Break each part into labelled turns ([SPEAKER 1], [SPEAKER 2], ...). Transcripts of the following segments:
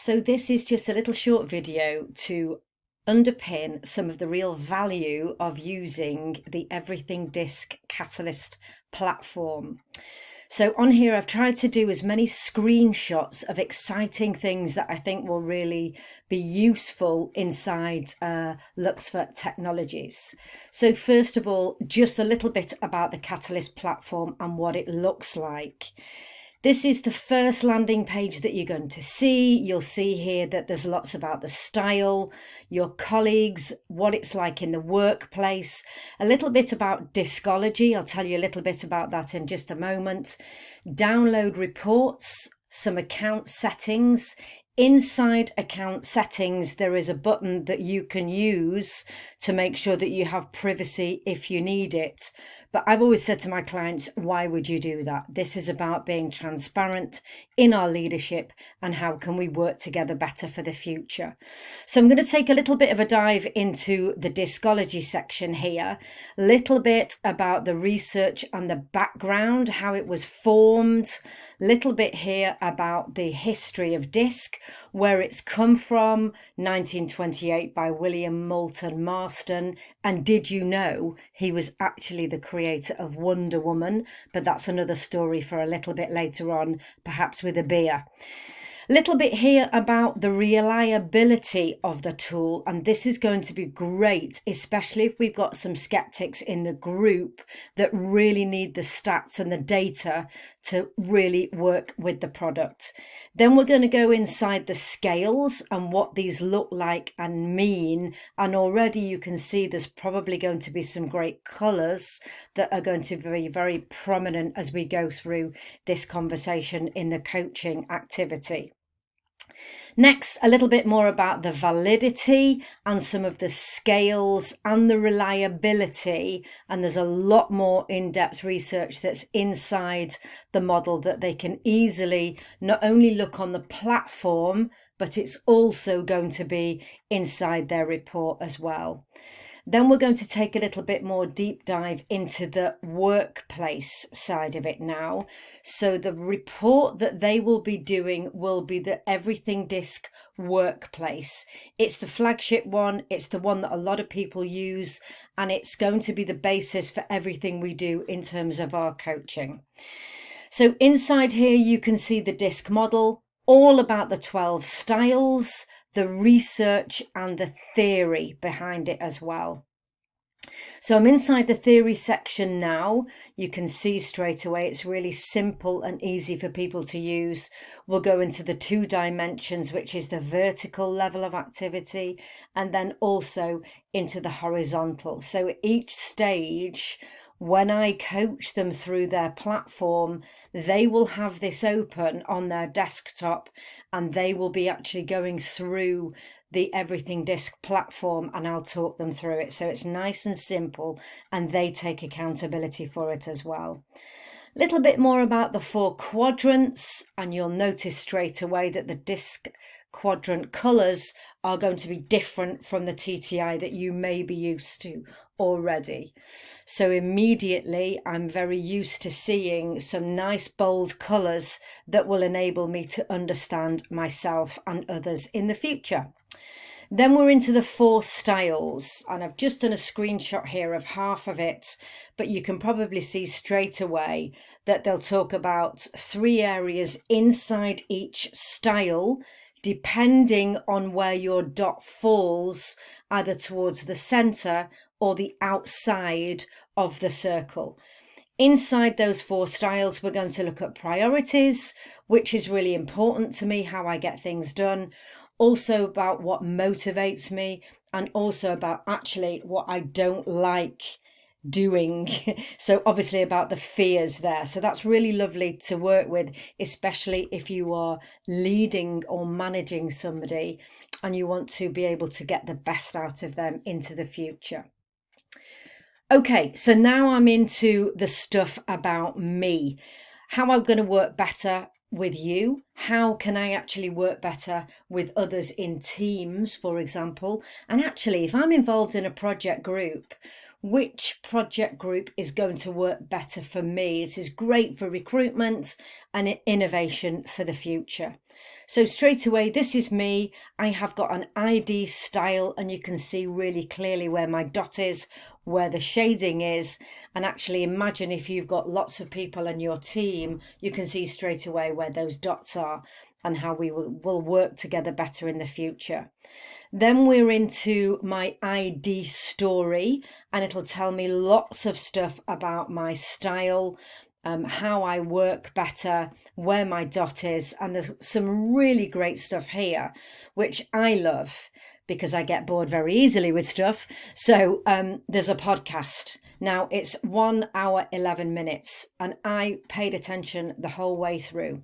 [SPEAKER 1] So this is just a little short video to underpin some of the real value of using the Everything Disc Catalyst platform. So on here, I've tried to do as many screenshots of exciting things that I think will really be useful inside Luxfer technologies. So first of all, just a little bit about the Catalyst platform and what it looks like. This is the first landing page that you're going to see. You'll see here that there's lots about the style, your colleagues, what it's like in the workplace, a little bit about discology. I'll tell you a little bit about that in just a moment. Download reports, some account settings. Inside account settings, there is a button that you can use to make sure that you have privacy if you need it. But I've always said to my clients, why would you do that? This is about being transparent in our leadership and how can we work together better for the future. So I'm going to take a little bit of a dive into the discology section here, a little bit about the research and the background, how it was formed, little bit here about the history of disc, where it's come from, 1928 by William Moulton Marston. And did you know he was actually the creator of Wonder Woman? But that's another story for a little bit later on, perhaps with a beer. Little bit here about the reliability of the tool, and this is going to be great, especially if we've got some skeptics in the group that really need the stats and the data to really work with the product. Then we're going to go inside the scales and what these look like and mean, and already you can see there's probably going to be some great colours that are going to be very prominent as we go through this conversation in the coaching activity. Next, a little bit more about the validity and some of the scales and the reliability. And there's a lot more in-depth research that's inside the model that they can easily not only look on the platform, but it's also going to be inside their report as well. Then we're going to take a little bit more deep dive into the workplace side of it now. So the report that they will be doing will be the Everything Disc Workplace. It's the flagship one. It's the one that a lot of people use, and it's going to be the basis for everything we do in terms of our coaching. So inside here, you can see the disc model, all about the 12 styles, the research and the theory behind it as well. So I'm inside the theory section now. You can see straight away it's really simple and easy for people to use. We'll go into the 2 dimensions, which is the vertical level of activity, and then also into the horizontal. So at each stage, when I coach them through their platform, they will have this open on their desktop and they will be actually going through the Everything Disc platform, and I'll talk them through it. So it's nice and simple and they take accountability for it as well. Little bit more about the 4 quadrants, and you'll notice straight away that the disc quadrant colours are going to be different from the TTI that you may be used to already. So immediately I'm very used to seeing some nice bold colours that will enable me to understand myself and others in the future. Then we're into the 4 styles, and I've just done a screenshot here of half of it, but you can probably see straight away that they'll talk about 3 areas inside each style, depending on where your dot falls, either towards the center or the outside of the circle. Inside those 4 styles, we're going to look at priorities, which is really important to me, how I get things done. Also about what motivates me, and also about actually what I don't like doing. So obviously about the fears there. So that's really lovely to work with, especially if you are leading or managing somebody and you want to be able to get the best out of them into the future. Okay, so now I'm into the stuff about me, how I'm going to work better with you. How can I actually work better with others in teams, for example? And actually, if I'm involved in a project group, which project group is going to work better for me? This is great for recruitment and innovation for the future. So straight away, this is me. I have got an ID style, and you can see really clearly where my dot is, where the shading is. And actually imagine if you've got lots of people on your team, you can see straight away where those dots are and how we will work together better in the future. Then we're into my ID story, and it'll tell me lots of stuff about my style, how I work better, where my dot is. And there's some really great stuff here, which I love because I get bored very easily with stuff. So there's a podcast. Now it's 1 hour, 11 minutes, and I paid attention the whole way through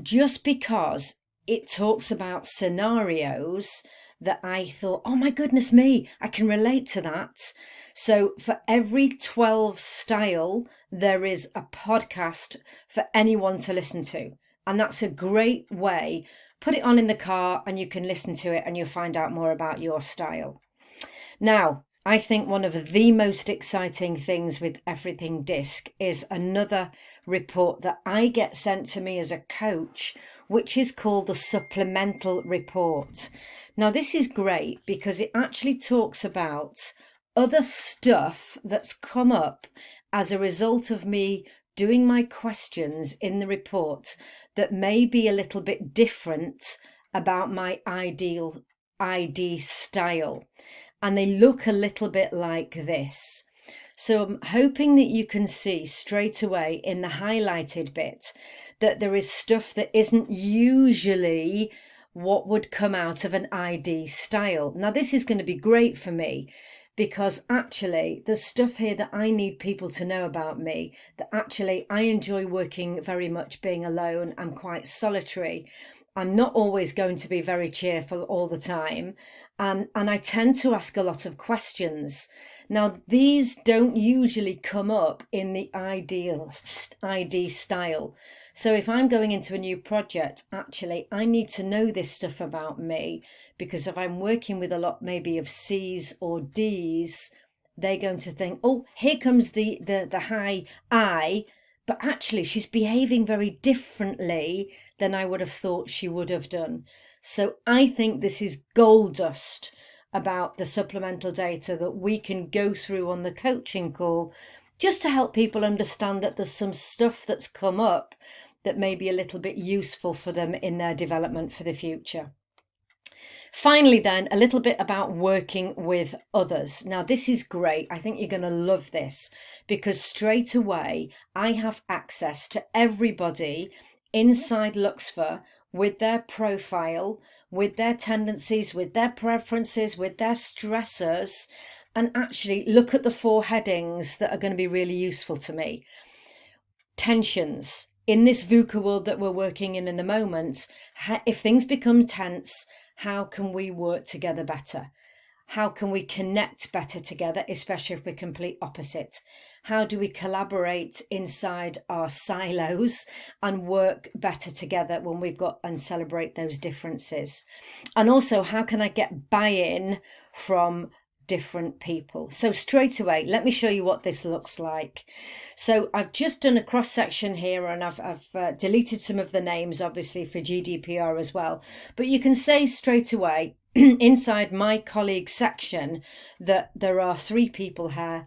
[SPEAKER 1] just because it talks about scenarios that I thought, oh my goodness me, I can relate to that. So for every 12 style, there is a podcast for anyone to listen to. And that's a great way. Put it on in the car and you can listen to it and you'll find out more about your style. Now, I think one of the most exciting things with Everything Disc is another report that I get sent to me as a coach, which is called the Supplemental Report. Now, this is great because it actually talks about other stuff that's come up as a result of me doing my questions in the report that may be a little bit different about my ideal ID style. And they look a little bit like this. So I'm hoping that you can see straight away in the highlighted bit that there is stuff that isn't usually what would come out of an ID style. Now, this is going to be great for me because actually there's stuff here that I need people to know about me, that actually I enjoy working very much being alone. I'm quite solitary. I'm not always going to be very cheerful all the time. And I tend to ask a lot of questions. Now, these don't usually come up in the ID style. So if I'm going into a new project, actually, I need to know this stuff about me, because if I'm working with a lot maybe of C's or D's, they're going to think, oh, here comes the high I, but actually she's behaving very differently than I would have thought she would have done. So I think this is gold dust about the supplemental data that we can go through on the coaching call, just to help people understand that there's some stuff that's come up that may be a little bit useful for them in their development for the future. Finally, then, a little bit about working with others. Now, this is great. I think you're going to love this because straight away I have access to everybody inside Luxfer with their profile, with their tendencies, with their preferences, with their stressors, and actually look at the 4 headings that are going to be really useful to me. Tensions. In this VUCA world that we're working in the moment, if things become tense, how can we work together better? How can we connect better together, especially if we're complete opposite? How do we collaborate inside our silos and work better together when we've got and celebrate those differences? And also, how can I get buy-in from different people? So straight away, let me show you what this looks like. So I've just done a cross section here, and I've deleted some of the names, obviously for GDPR as well. But you can say straight away inside my colleague section that there are 3 people here.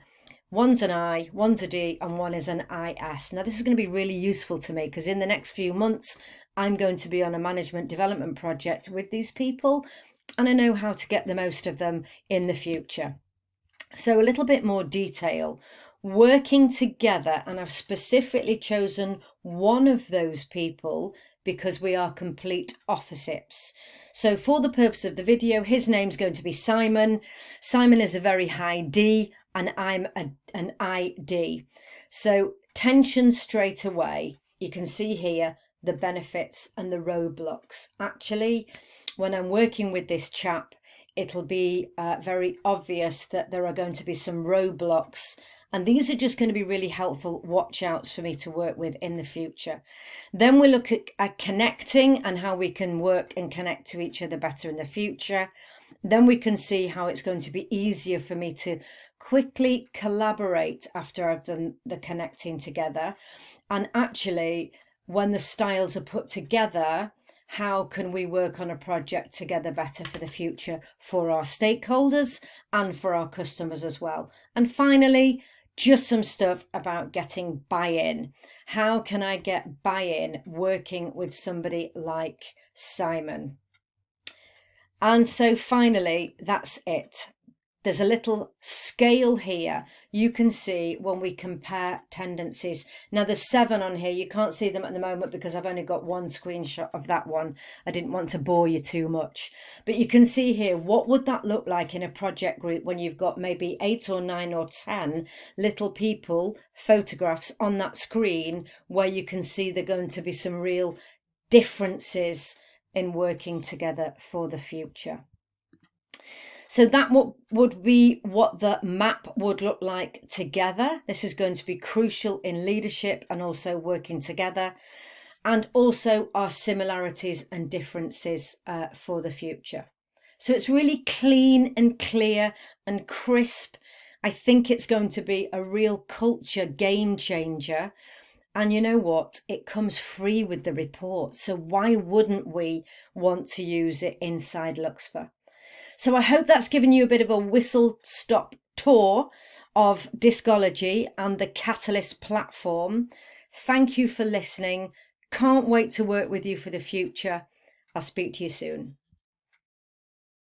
[SPEAKER 1] One's an I, one's a D, and one is an IS. Now, this is going to be really useful to me because in the next few months, I'm going to be on a management development project with these people, and I know how to get the most of them in the future. So a little bit more detail. Working together, and I've specifically chosen one of those people because we are complete opposites. So for the purpose of the video, his name's going to be Simon. Simon is a very high D, and I'm an ID. So tension straight away. You can see here the benefits and the roadblocks. Actually, when I'm working with this chap, it'll be very obvious that there are going to be some roadblocks, and these are just going to be really helpful watch outs for me to work with in the future. Then we look at connecting and how we can work and connect to each other better in the future. Then we can see how it's going to be easier for me to quickly collaborate after I've done the connecting together. And actually, when the styles are put together, how can we work on a project together better for the future for our stakeholders and for our customers as well. And finally, just some stuff about getting buy-in. How can I get buy-in working with somebody like Simon? And so finally, that's it. There's a little scale here. You can see when we compare tendencies. Now there's 7 on here. You can't see them at the moment because I've only got one screenshot of that one. I didn't want to bore you too much. But you can see here, what would that look like in a project group when you've got maybe 8 or 9 or 10 little people, photographs on that screen, where you can see there are going to be some real differences in working together for the future. So that would be what the map would look like together. This is going to be crucial in leadership and also working together, and also our similarities and differences for the future. So it's really clean and clear and crisp. I think it's going to be a real culture game changer. And you know what? It comes free with the report. So why wouldn't we want to use it inside Luxfer? So I hope that's given you a bit of a whistle-stop tour of Discology and the Catalyst platform. Thank you for listening. Can't wait to work with you for the future. I'll speak to you soon.